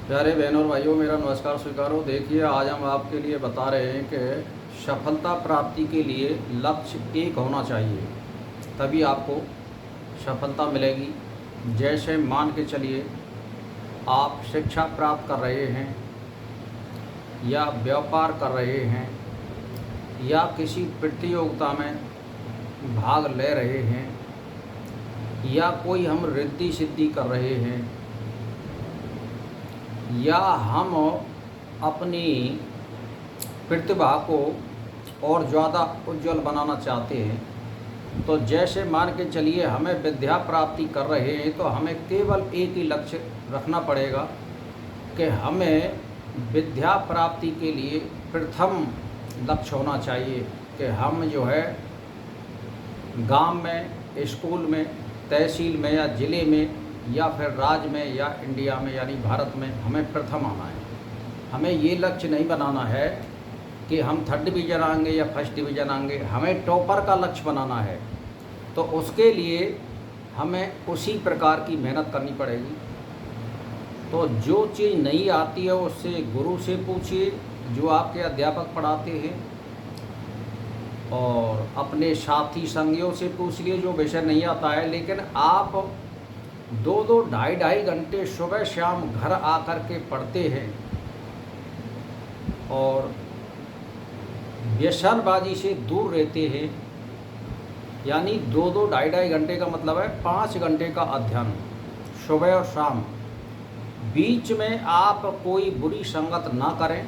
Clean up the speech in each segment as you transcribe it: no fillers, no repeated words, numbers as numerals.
प्यारे बहनों और भाइयों, मेरा नमस्कार स्वीकारो। देखिए, आज हम आपके लिए बता रहे हैं कि सफलता प्राप्ति के लिए लक्ष्य एक होना चाहिए, तभी आपको सफलता मिलेगी। जैसे मान के चलिए, आप शिक्षा प्राप्त कर रहे हैं या व्यापार कर रहे हैं या किसी प्रतियोगिता में भाग ले रहे हैं या कोई हम रिद्धि सिद्धि कर रहे हैं या हम अपनी प्रतिभा को और ज़्यादा उज्जवल बनाना चाहते हैं, तो जैसे मान के चलिए हमें विद्या प्राप्ति कर रहे हैं तो हमें केवल एक ही लक्ष्य रखना पड़ेगा कि हमें विद्या प्राप्ति के लिए प्रथम लक्ष्य होना चाहिए कि हम जो है गांव में, स्कूल में, तहसील में या ज़िले में या फिर राज्य में या इंडिया में यानी भारत में हमें प्रथम आना है। हमें ये लक्ष्य नहीं बनाना है कि हम थर्ड डिवीज़न आएंगे या फर्स्ट डिवीज़न आएंगे, हमें टॉपर का लक्ष्य बनाना है। तो उसके लिए हमें उसी प्रकार की मेहनत करनी पड़ेगी। तो जो चीज़ नहीं आती है उससे गुरु से पूछिए, जो आपके अध्यापक पढ़ाते हैं, और अपने साथी संगियों से पूछ लिए जो विषय नहीं आता है। लेकिन आप 2-2, ढाई घंटे सुबह शाम घर आकर के पढ़ते हैं और व्यसनबाजी से दूर रहते हैं, यानी 2-2, ढाई घंटे का मतलब है 5 घंटे का अध्ययन सुबह और शाम। बीच में आप कोई बुरी संगत ना करें,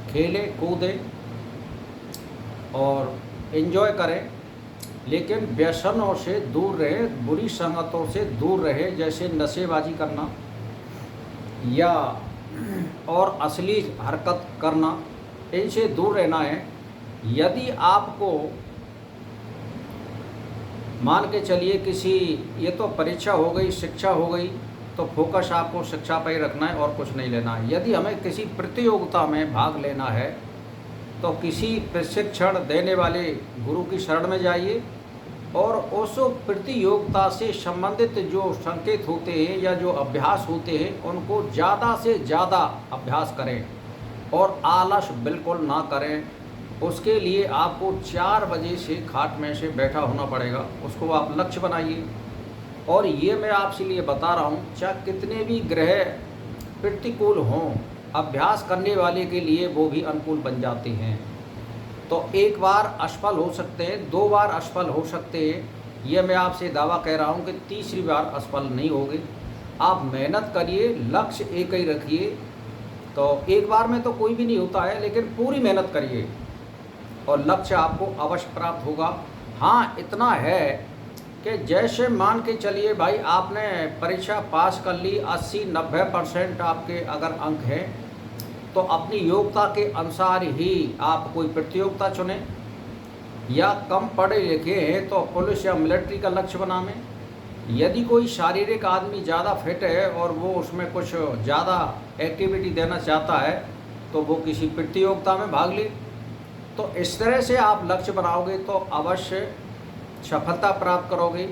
खेलें कूदें और एंजॉय करें, लेकिन व्यसनों से दूर रहे, बुरी संगतों से दूर रहे, जैसे नशेबाजी करना या और अश्लील हरकत करना, इनसे दूर रहना है। यदि आपको मान के चलिए किसी, ये तो परीक्षा हो गई, शिक्षा हो गई, तो फोकस आपको शिक्षा पर ही रखना है और कुछ नहीं लेना है। यदि हमें किसी प्रतियोगिता में भाग लेना है तो किसी प्रशिक्षण देने वाले गुरु की शरण में जाइए और उस प्रतियोगिता से संबंधित जो संकेत होते हैं या जो अभ्यास होते हैं उनको ज़्यादा से ज़्यादा अभ्यास करें और आलस बिल्कुल ना करें। उसके लिए आपको 4 बजे से खाट में से बैठा होना पड़ेगा, उसको आप लक्ष्य बनाइए। और ये मैं आपसे लिए बता रहा हूँ, चाहे कितने भी ग्रह प्रतिकूल हों, अभ्यास करने वाले के लिए वो भी अनुकूल बन जाते हैं। तो एक बार असफल हो सकते हैं, 2 बार असफल हो सकते हैं, ये मैं आपसे दावा कह रहा हूँ कि तीसरी बार असफल नहीं होगे। आप मेहनत करिए, लक्ष्य एक ही रखिए। तो एक बार में तो कोई भी नहीं होता है, लेकिन पूरी मेहनत करिए और लक्ष्य आपको अवश्य प्राप्त होगा। हाँ, इतना है कि जैसे मान के चलिए भाई, आपने परीक्षा पास कर ली, 80-90% आपके अगर अंक हैं, तो अपनी योग्यता के अनुसार ही आप कोई प्रतियोगिता चुनें, या कम पढ़े लिखे हैं तो पुलिस या मिलिट्री का लक्ष्य बनाएं। यदि कोई शारीरिक आदमी ज़्यादा फिट है और वो उसमें कुछ ज़्यादा एक्टिविटी देना चाहता है तो वो किसी प्रतियोगिता में भाग ले। तो इस तरह से आप लक्ष्य बनाओगे तो अवश्य सफलता प्राप्त करोगे।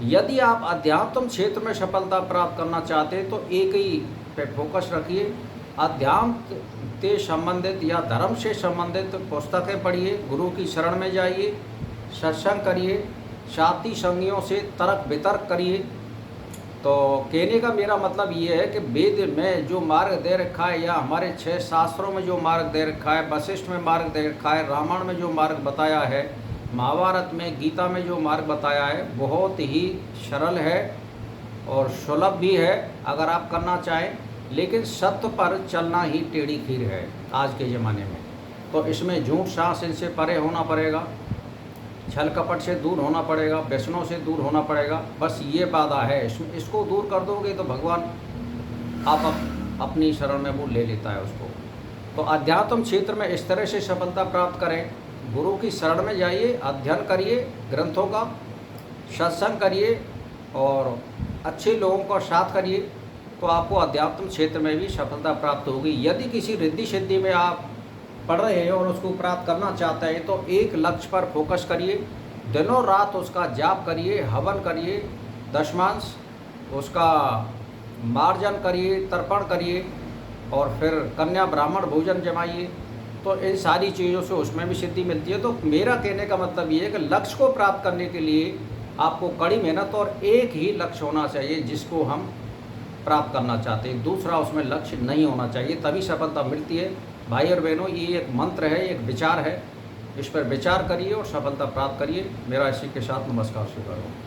यदि आप अध्यात्म क्षेत्र में सफलता प्राप्त करना चाहते हैं तो एक ही पे फोकस रखिए। अध्यात्म से संबंधित या धर्म से संबंधित पुस्तकें पढ़िए, गुरु की शरण में जाइए, सत्संग करिए, साथी संगियों से तर्क वितर्क करिए। तो कहने का मेरा मतलब ये है कि वेद में जो मार्ग दे रखा है या हमारे 6 शास्त्रों में जो मार्ग दे रखा है, वशिष्ठ में मार्ग दे रखा है, रामायण में जो मार्ग बताया है, महाभारत में, गीता में जो मार्ग बताया है, बहुत ही सरल है और सुलभ भी है अगर आप करना चाहें। लेकिन सत्य पर चलना ही टेढ़ी खीर है आज के ज़माने में। तो इसमें झूठ सांस इनसे परे होना पड़ेगा, छल कपट से दूर होना पड़ेगा, व्यसनों से दूर होना पड़ेगा। बस ये बाधा है, इसको दूर कर दोगे तो भगवान आप अपनी शरण में वो ले लेता है उसको। तो अध्यात्म क्षेत्र में इस तरह से सफलता प्राप्त करें। गुरु की शरण में जाइए, अध्ययन करिए ग्रंथों का, सत्संग करिए और अच्छे लोगों का साथ करिए, तो आपको अध्यात्म क्षेत्र में भी सफलता प्राप्त होगी। यदि किसी रिद्धि सिद्धि में आप पढ़ रहे हैं और उसको प्राप्त करना चाहते हैं तो एक लक्ष्य पर फोकस करिए, दिनों रात उसका जाप करिए, हवन करिए, दशमांश उसका मार्जन करिए, तर्पण करिए और फिर कन्या ब्राह्मण भोजन जमाइए, तो इन सारी चीज़ों से उसमें भी सिद्धि मिलती है। तो मेरा कहने का मतलब ये है कि लक्ष्य को प्राप्त करने के लिए आपको कड़ी मेहनत और एक ही लक्ष्य होना चाहिए जिसको हम प्राप्त करना चाहते हैं, दूसरा उसमें लक्ष्य नहीं होना चाहिए, तभी सफलता मिलती है। भाई और बहनों, ये एक मंत्र है, एक विचार है, इस पर विचार करिए और सफलता प्राप्त करिए। मेरा इसी के साथ नमस्कार स्वीकार हो।